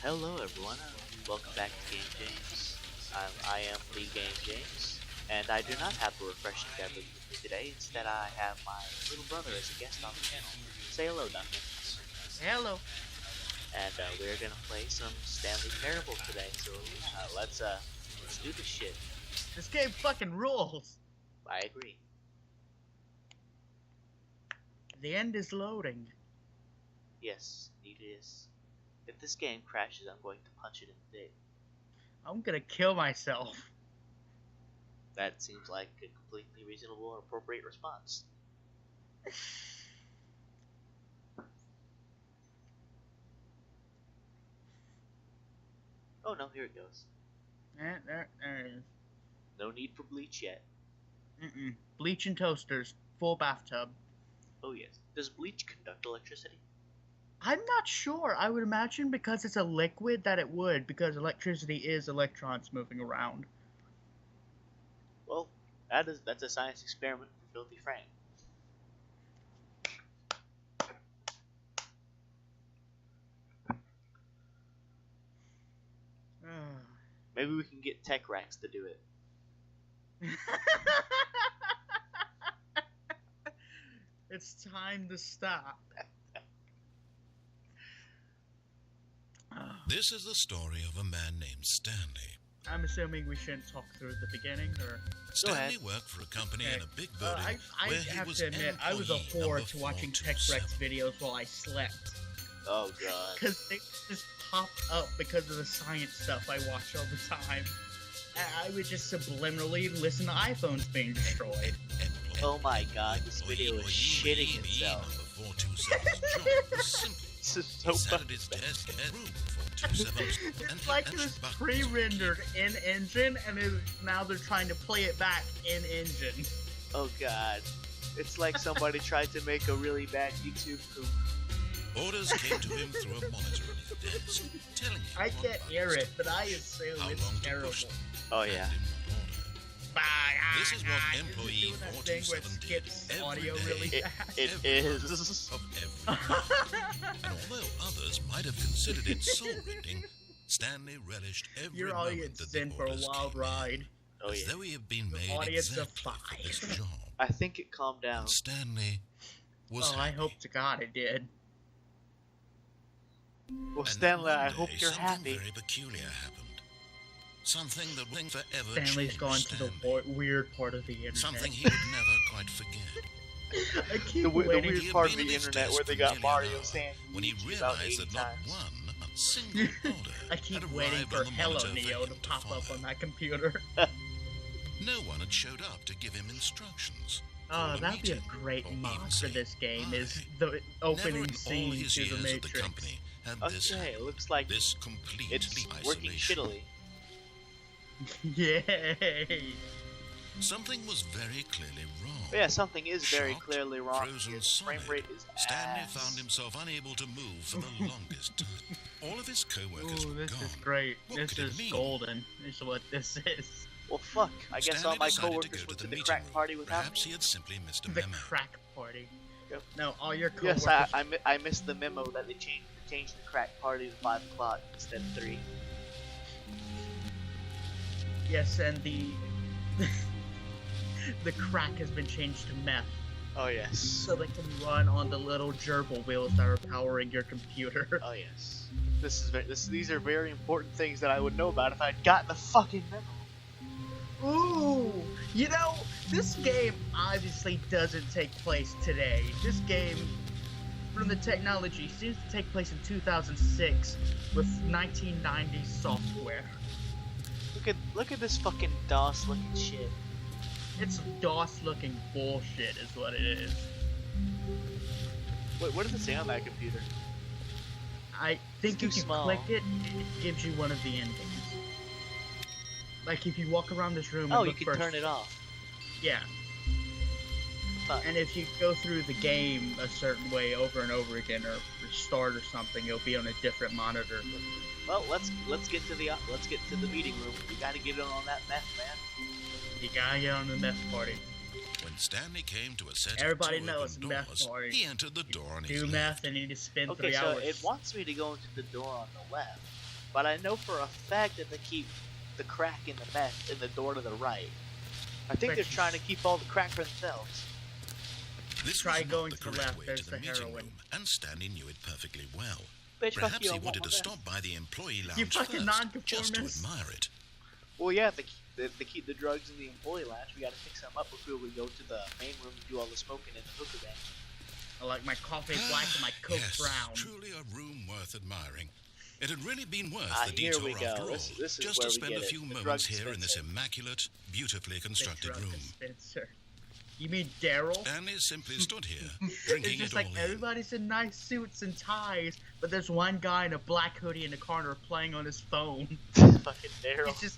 Hello everyone, welcome back to Game James. I am the Game James, and I do not have a refreshing beverage with me today. Instead, I have my little brother as a guest on the channel. Say hello, Duncan. Hello. And we're gonna play some Stanley Parable today. So let's do this shit. This game fucking rules. I agree. The end is loading. Yes, it is. If this game crashes, I'm going to punch it in the dick. I'm gonna kill myself. That seems like a completely reasonable and appropriate response. Oh no, here it goes. There it is. No need for bleach yet. Bleach and toasters. Full bathtub. Oh yes. Does bleach conduct electricity? I'm not sure. I would imagine because it's a liquid that it would, because electricity is electrons moving around. Well, that's a science experiment for Filthy Frank. Maybe we can get Tech Rex to do it. It's time to stop. This is the story of a man named Stanley. I'm assuming we shouldn't talk through the beginning, or... Stanley worked for a company in a big building I where he have was to admit, I was a whore to watching Tech Rex videos while I slept. Oh god. Because they just pop up because of the science stuff I watch all the time. And I would just subliminally listen to iPhones being destroyed. Oh my god, this video is shitting itself. This is so fucking It's like it was pre-rendered in engine, and now they're trying to play it back in engine. Oh god. It's like somebody tried to make a really bad YouTube poop. Orders came to him through a monitor on his desk, telling him I can't hear it, but I assume it's terrible. Oh yeah. This is what employee 427 audio every really day fast. It is. of every And although others might have considered it soul-rending, Stanley relished every Your moment audience that is the in for a orders wild came in, ride. Oh as yeah. though he had been made audience of exactly for 5. this job. I think it calmed down. And Stanley was Oh, I happy. hope to God it did. Well, And Stanley, then I one hope day, you're something happy. very peculiar happened. Something that will forever Stanley's change gone to the Stanley. weird part of the internet. Something he would never quite forget. I keep The waiting. weird part of the internet where they got Mario saying when he about realized 80 that not times. one single order I keep had waiting arrived for on the Hello monitor for Neo him to pop up follow. on my computer. No one had showed up to give him instructions. Oh, or that'd be a meeting, great or even mod say for this game, hi. is the opening Never in all scene his to the years at the Matrix. company had this Okay, it looks like this complete it's working isolation. shittily. Yay! Something was very clearly wrong. But yeah, something is very Shocked, clearly wrong. frozen here. The solid, frame rate is Stanley ass. found himself unable to move for the longest time. All of his co-workers Ooh, were this gone. is great. What This could it is mean? golden, is what this is. Well, fuck. I guess Stanley all my decided to coworkers go went to to the the meeting crack room. party without Perhaps me. he had simply missed a The memo. crack party. Yep. No, all your coworkers. Yes, I missed the memo that they changed the crack party to 5 o'clock instead of 3. Yes, and the the crack has been changed to meth, Oh yes. so they can run on the little gerbil wheels that are powering your computer. Oh yes. These are very important things that I would know about if I'd gotten the fucking memo. Ooh, you know, this game obviously doesn't take place today. This game, from the technology, seems to take place in 2006 with 1990s software. Look at this fucking DOS looking shit. It's DOS-looking bullshit, is what it is. Wait, what does it say on that computer? I think too if you small. click it, it gives you one of the endings. Like if you walk around this room and Oh, you look can first, turn it off. yeah. Fuck. And if you go through the game a certain way over and over again, or restart or something, you'll be on a different monitor. Well, let's get to the meeting room. We gotta get in on that meth, man. You gotta get on the meth party. When Stanley came to a set Everybody of knows two meth doors, party. he entered the door on his Do left. meth and you need to spend Okay, 3 so hours. it wants me to go into the door on the left. but I know for a fact that they keep the crack in the meth in the door to the right. I think they're trying to keep all the crack for themselves. This Try was not going the to the correct left, way there's to the the meeting heroin. room, and Stanley knew it perfectly well. Bitch, fuck Perhaps you, he I want wanted my to meth. stop by the employee You lounge fucking first, just to nonconformist. admire it. Well, yeah, they keep the drugs in the employee lounge. We gotta fix them up before we go to the main room and do all the smoking in the hooker band. I like my coffee black and my Coke Yes, brown. truly a room worth admiring. It had really been worth the Here detour we go. after all, This is just where to we spend get a it. few The moments drug here in this dispenser. immaculate, beautifully constructed The drug room. dispenser. You mean Daryl? Stanley simply stood here, It's drinking just it like all in. everybody's in nice suits and ties, but there's one guy in a black hoodie in the corner playing on his phone. Fucking Daryl.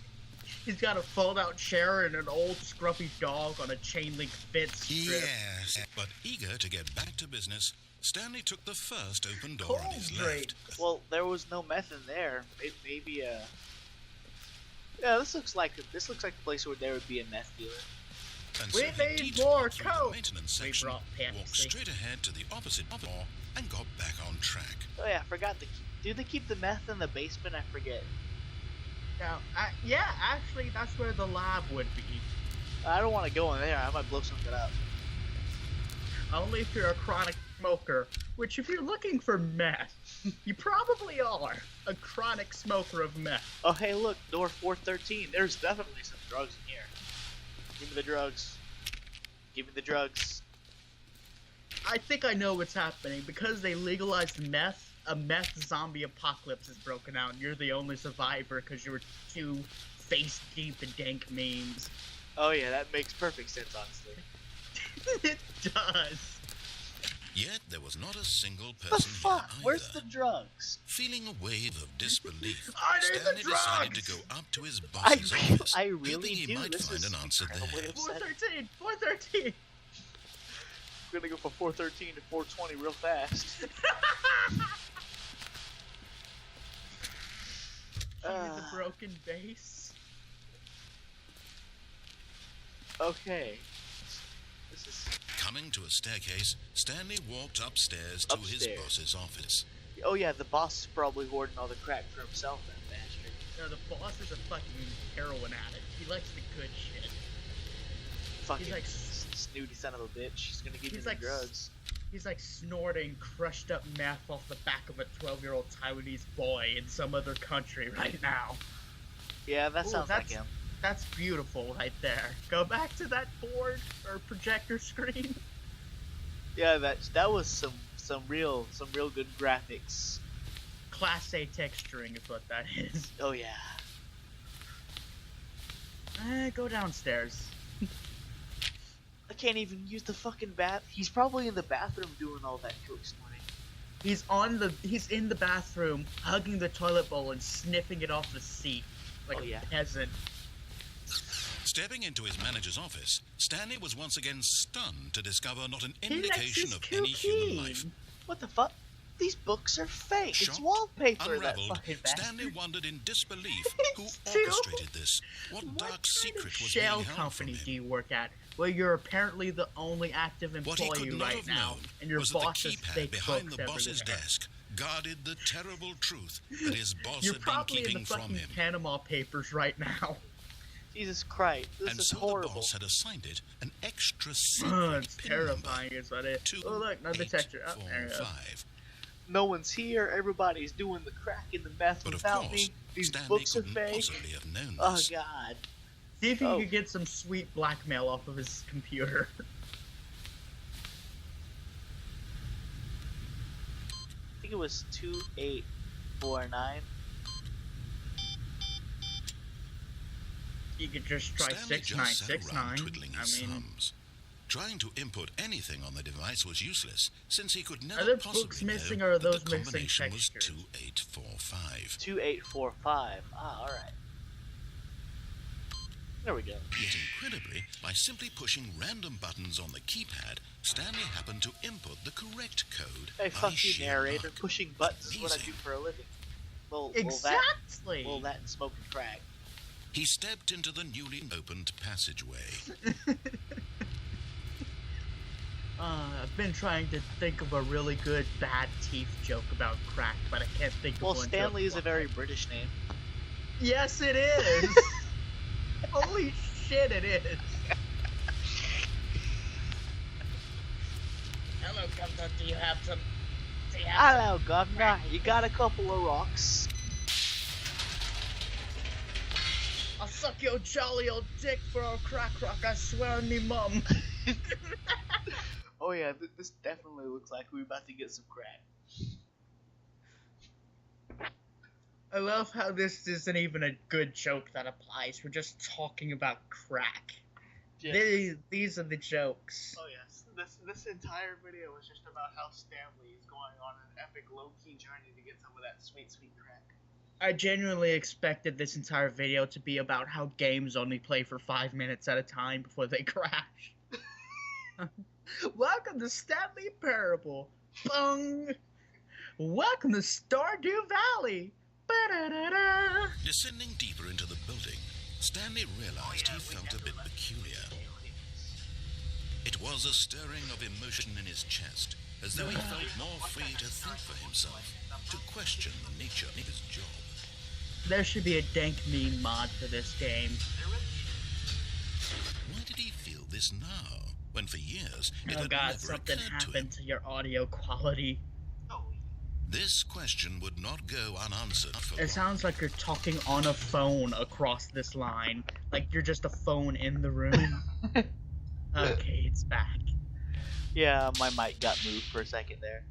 He's got a fold-out chair and an old scruffy dog on a chain link fence strip. Yes, but eager to get back to business, Stanley took the first open door on Cold his drink. left. Well, there was no meth in there. Maybe yeah, this looks like the place where there would be a meth dealer. And We so he need detoured more through the Coke. maintenance We section, brought Pepsi. walked straight ahead to the opposite door, and got back on track. Oh yeah, I forgot do they keep the meth in the basement? I forget. Now, yeah, actually, that's where the lab would be. I don't want to go in there. I might blow something up. Only if you're a chronic smoker, which if you're looking for meth, you probably are a chronic smoker of meth. Oh hey, look, door 413. There's definitely some drugs in here. Give me the drugs. Give me the drugs. I think I know what's happening. Because they legalized meth, a meth zombie apocalypse has broken out, and you're the only survivor because you were too face-deep in dank memes. Oh yeah, that makes perfect sense, honestly. It does. Yet there was not a single The person here fuck? either. Where's the drugs? Feeling a wave of disbelief, I need the Stanley decided to drugs! go up to his boss's office, I hoping really he do. might This find is an answer there. incredibly upsetting. 413! We're gonna go from 413 to 420 real fast. The broken base. Okay. This is. Coming to a staircase, Stanley walked upstairs to his boss's office. Oh yeah, the boss is probably hoarding all the crack for himself, that bastard. No, the boss is a fucking heroin addict. He likes the good shit. Fucking He's like- snooty son of a bitch. He's gonna give you He's the like drugs. He's like snorting crushed up meth off the back of a 12-year-old Taiwanese boy in some other country right now. Yeah, that Ooh, sounds like him. That's beautiful right there. Go back to that board or projector screen. Yeah, that was some real good graphics. Class A texturing is what that is. Oh yeah. Go downstairs. I can't even use the fucking bath. He's probably in the bathroom doing all that coke snorting. He's in the bathroom, hugging the toilet bowl and sniffing it off the seat like Oh, a yeah. peasant. Stepping into his manager's office, Stanley was once again stunned to discover not an He likes indication his of any human cocaine. life. What the fuck? These books are fake. It's Shocked, wallpaper, that unraveled, fucking bastard. Stanley wondered in disbelief who It's too- orchestrated this. What dark What secret kind of was shell being held company from do him? you work at? Well, you're apparently the only active What he employee could not right have now, known and your was that the boss has keypad fake behind books the boss's everywhere. desk guarded the terrible truth that his boss You're had been probably in keeping the from fucking him. Panama Papers right now. Jesus Christ, this And is so the horrible. boss had assigned it an extra Oh, secret it's pin number. terrifying, is what it is. Oh, look, another texture. Oh, there it is. 2845. No one's here. Everybody's doing the crack in the meth But of without course, me. These Stanley books are couldn't fake. possibly have known Oh this. God. See if you Oh. could get some sweet blackmail off of his computer. I think it was 2849. You could just try Stanley just sat around 6969. twiddling his thumbs. Trying to input anything on the device was useless, since he could never Are there possibly books know missing, or are that those the missing combination was textures? 2845. 2845. Ah, alright. There we go. Yet incredibly, by simply pushing random buttons on the keypad, Stanley happened to input the correct code. Hey, by fuck you, sheer narrator. luck. Pushing buttons is what I do Amazing. for a living. Well, Exactly! Well, that and smoking crack. He stepped into the newly opened passageway. I've been trying to think of a really good bad teeth joke about crack, but I can't think of Well, one. Stanley is a very British name. Yes, it is. Holy shit, it is. Hello, Governor. Do you have some? Hello, Governor. You got a couple of rocks? I'll suck your jolly old dick for a crack rock. I swear on me mum. Oh yeah, this definitely looks like we're about to get some crack. I love how this isn't even a good joke that applies. We're just talking about crack. Yes. These are the jokes. Oh yes, this entire video was just about how Stanley is going on an epic low-key journey to get some of that sweet, sweet crack. I genuinely expected this entire video to be about how games only play for 5 minutes at a time before they crash. Welcome to Stanley Parable. Bung! Welcome to Stardew Valley. Ba-da-da-da. Descending deeper into the building, Stanley realized he felt a bit peculiar. It was a stirring of emotion in his chest, as though he felt more free to think for himself, to question the nature of his job. There should be a dank meme mod for this game. Why did he feel this now, when for years it Oh had god, never something occurred to him? happened to your audio quality. This question would not go unanswered for It long. sounds like you're talking on a phone across this line. Like you're just a phone in the room. Okay, it's back. Yeah, my mic got moved for a second there.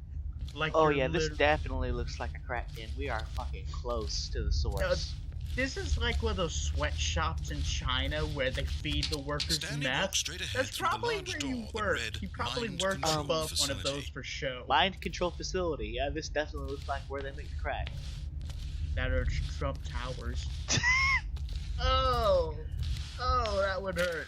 Like Oh you're yeah, this lit- definitely looks like a crack den. We are fucking close to the source. This is like one of those sweatshops in China where they feed the workers Stanley meth. walked straight ahead That's through the probably large where door you that work. read You probably Mind worked Control above one of Facility. those for show. Mind control facility. Yeah, this definitely looks like where they make the crack. That are Trump Towers. Oh, that would hurt.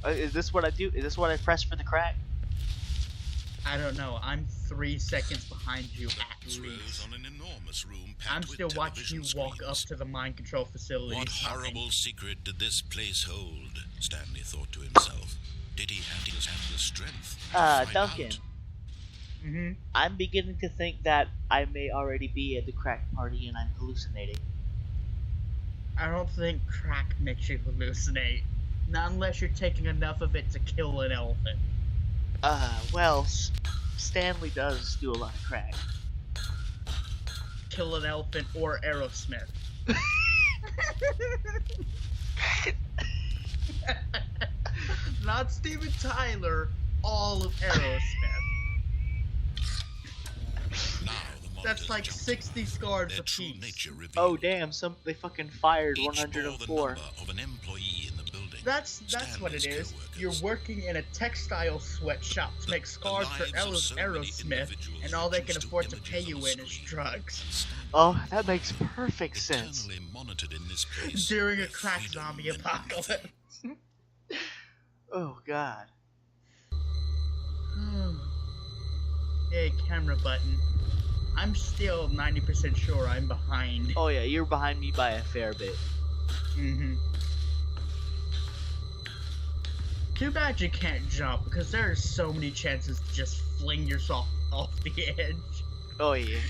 Is this what I do? Is this what I press for the crack? I don't know. I'm 3 seconds behind you at Rose least. on an enormous room packed I'm with still watching you television walk up screens. to the mind control facility. What sign. horrible secret did this place hold? Stanley thought to himself. Did he have the strength to find Duncan. out? Mm-hmm. I'm beginning to think that I may already be at the crack party and I'm hallucinating. I don't think crack makes you hallucinate. Not unless you're taking enough of it to kill an elephant. Well, Stanley does do a lot of crack. Kill an elephant or Aerosmith. Not Steven Tyler, all of Aerosmith. Now the That's monitors like jumped. 60 scars Their a true piece. nature revealed. Oh damn! They fucking fired Each bore the 104. number of an employee in the building. That's what it Stanley's is. co-workers. You're working in a textile sweatshop to make scars for lives of so many Aerosmith, individuals and all they can reduced to afford to images pay on you a in is screen. drugs. Oh, that makes perfect sense. Eternally monitored in this place During a where crack freedom zombie meant apocalypse. nothing. Oh god. Hey, camera button. I'm still 90% sure I'm behind. Oh yeah, you're behind me by a fair bit. Mm-hmm. Too bad you can't jump, because there are so many chances to just fling yourself off the edge. Oh yeah.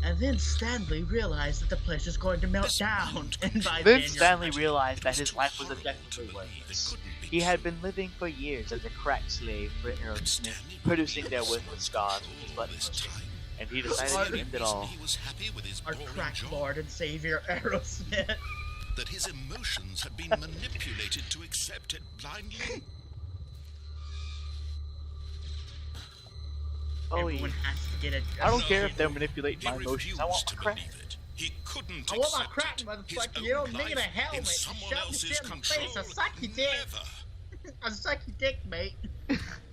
And then Stanley realized that the place is going to melt This down, mind and by Then then Stanley It realized that was his too life was horrible to objectively believe it worthless. couldn't be He had true. been living for years as a crack slave for Could Aerosmith, Stanley producing really their be worthless so scars control with his all button this pushing, time? and he Was decided the to end it reason all. He was happy with his our boring crack job, lord and savior Aerosmith. that his emotions had been manipulated to accept it blindly. Oh Everyone yeah. has to get it. I don't No. care if they're manipulating He my emotions. I refused want to my crack. believe it. He couldn't I want my accept crack, it. motherfucker. His You don't own need a life helmet. in someone Shove else's this shit in the face. control. I suck your dick. Never. I suck your dick, mate.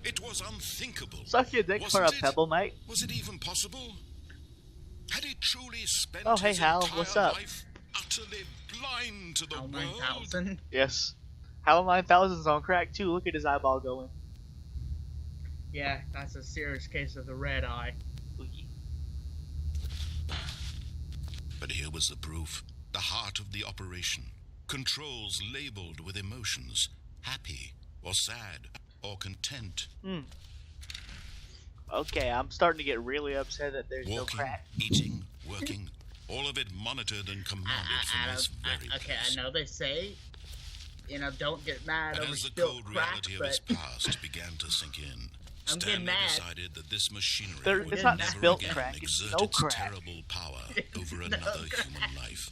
It was unthinkable. Suck your dick for a Wasn't it? pebble, mate. Was it even possible? Had he truly spent Oh, hey, his Hal, entire what's up? life utterly blind to the Al world? 9000. Yes. Hal 9000's on crack too. Look at his eyeball going. Yeah, that's a serious case of the red eye. But here was the proof. The heart of the operation. Controls labeled with emotions. happy or sad or content. Okay, I'm starting to get really upset that there's no Walking, crack. eating, working, all of it monitored and commanded from this very okay, I place. know they say, don't get mad But over as the spilled cold crack, reality of but his past began to sink in, I'm getting Stanley mad. decided that this machinery It's would not never spilled again crack, it's exert no its crack. terrible power over no another crack. human life.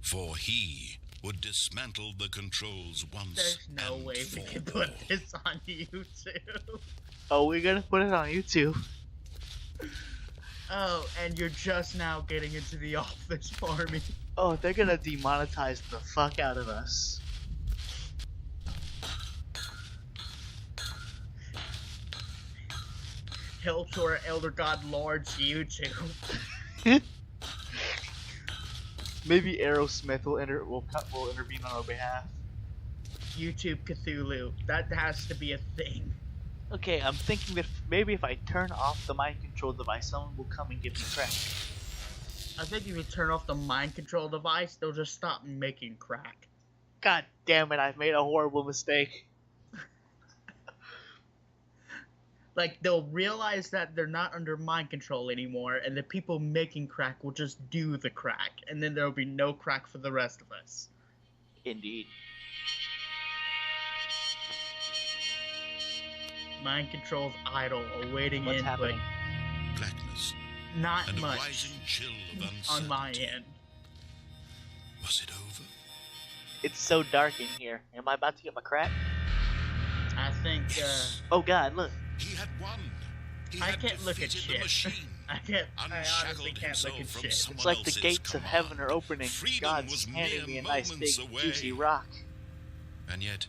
For he would dismantle the controls once There's no and way we for can put all. this on YouTube. Oh, we're gonna put it on YouTube. Oh, and you're just now getting into the office for me. Oh, they're gonna demonetize the fuck out of us. Help to our Elder God Lord's YouTube. Maybe Aerosmith will intervene on our behalf. YouTube Cthulhu. That has to be a thing. Okay, I'm thinking that maybe if I turn off the mind control device, someone will come and give me crack. I think if you turn off the mind control device, they'll just stop making crack. God damn it, I've made a horrible mistake. Like, they'll realize that they're not under mind control anymore, and the people making crack will just do the crack, and then there'll be no crack for the rest of us. Indeed. Mind control's idle, awaiting What's input. happening? Blackness Not and a much rising chill of uncertainty. on my end. Was it over? It's so dark in here. Am I about to get my crack? I think, Yes. Oh god, look. He had won. He I had can't look at defeated the shit. machine. I honestly Unshackled can't look himself at from shit. someone It's like the else's gates of command. heaven are opening. Freedom God's was handing mere me a nice big moments away. juicy rock. And yet,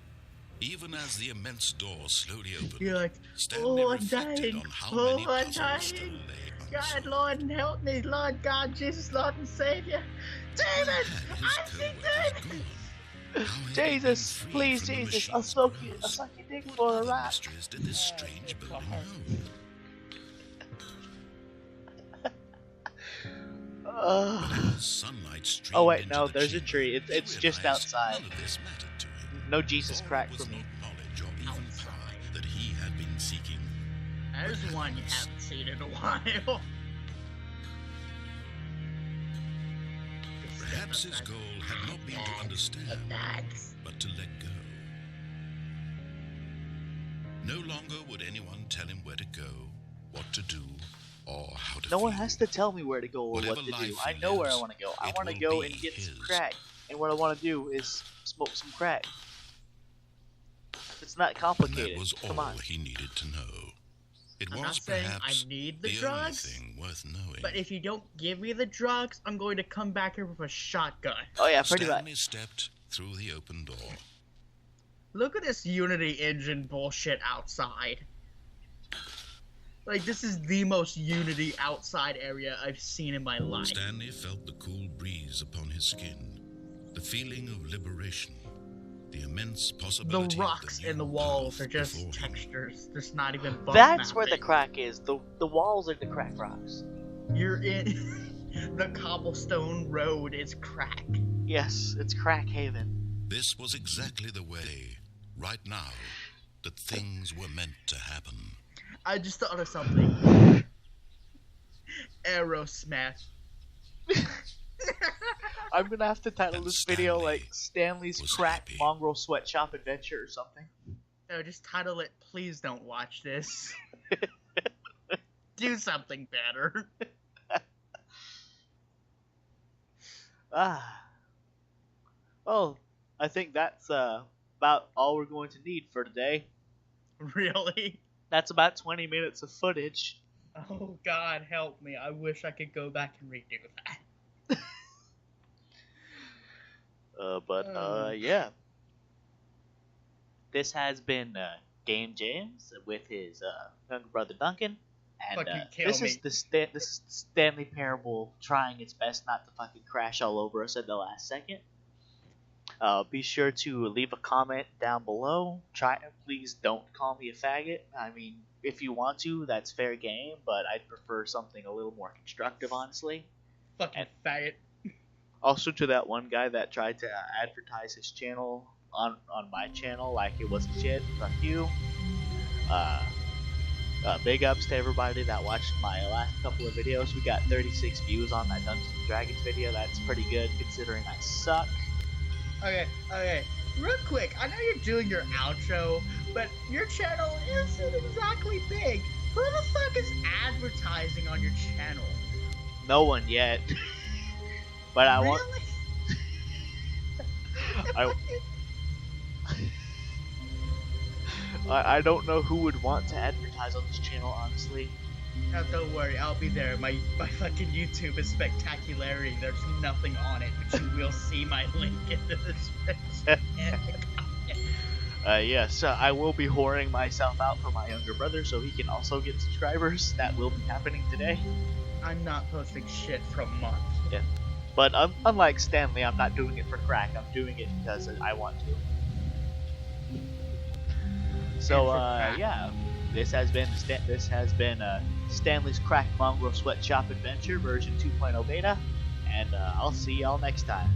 even as the immense door slowly opened, You're like, Stanley oh, I'm reflected dying. on how Oh, many I'm puzzles dying. still lay God, unsolved. Lord, and help me. Lord God, Jesus, Lord and Savior. David! Where had his I see co-workers David! gone? How had he been Jesus, freed please, from the Jesus, I'll machine's soak you, I'll powers? suck your dick What for a other rock. mysteries did this strange building hold? As sunlight streamed Oh wait, into no, the there's a chamber, tree. he It's just realized outside. None of this mattered to him. No Jesus All crack was for me. not knowledge or even Outside. power that he had been seeking. There's one you haven't seen in a while. Perhaps his goal had not been to understand, Bags. but to let go. No longer would anyone tell him where to go, what to do, or how to No feel. one has to tell me where to go or Whatever what to do. life I he know where I lives, want to go. I it want to will go be and get some his. crack. And what I want to do is smoke some crack. It's not complicated. And that was Come all on. he needed to know. It I'm was not saying I perhaps need the only drugs, thing worth knowing. but if you don't give me the drugs, I'm going to come back here with a shotgun. Oh yeah, pretty Stanley much. stepped through the open door. Look at this Unity engine bullshit outside. Like, this is the most Unity outside area I've seen in my life. Stanley felt the cool breeze upon his skin, the feeling of liberation, the immense possibility The rocks of the and the new walls path are just before him. textures. There's not even bump That's where the mapping. crack is. The walls are the crack rocks. You're in... the cobblestone road is crack. Yes, it's crack haven. This was exactly the way, right now, that things were meant to happen. I just thought of something. Aerosmith. I'm gonna have to title And this video Stanley like Stanley's was Crack happy. Mongrel Sweatshop Adventure or something. No, just title it, Please Don't Watch This. Do something better. Ah. Well, I think that's about all we're going to need for today. Really? That's about 20 minutes of footage. Oh God, help me. I wish I could go back and redo that. Yeah. This has been Game James with his younger brother Duncan. And Fucking kill this me. is this is Stanley Parable trying its best not to fucking crash all over us at the last second. Be sure to leave a comment down below. Please don't call me a faggot. I mean, if you want to, that's fair game, but I'd prefer something a little more constructive, honestly. Fucking faggot. Also to that one guy that tried to advertise his channel on my channel like it was shit, fuck you. Big ups to everybody that watched my last couple of videos. We got 36 views on that Dungeons & Dragons video. That's pretty good considering I suck. Okay. Real quick, I know you're doing your outro, but your channel isn't exactly big. Who the fuck is advertising on your channel? No one yet. But I want... I don't know who would want to advertise on this channel, honestly. No, don't worry, I'll be there. My fucking YouTube is spectacularity. There's nothing on it, but you will see my link in the description. Yes, I will be whoring myself out for my younger brother so he can also get subscribers. That will be happening today. I'm not posting shit for a month. Yeah. But unlike Stanley, I'm not doing it for crack. I'm doing it because I want to. So, yeah. This has been Stanley's Crack Mongrel Sweatshop Adventure version 2.0 beta, and I'll see y'all next time.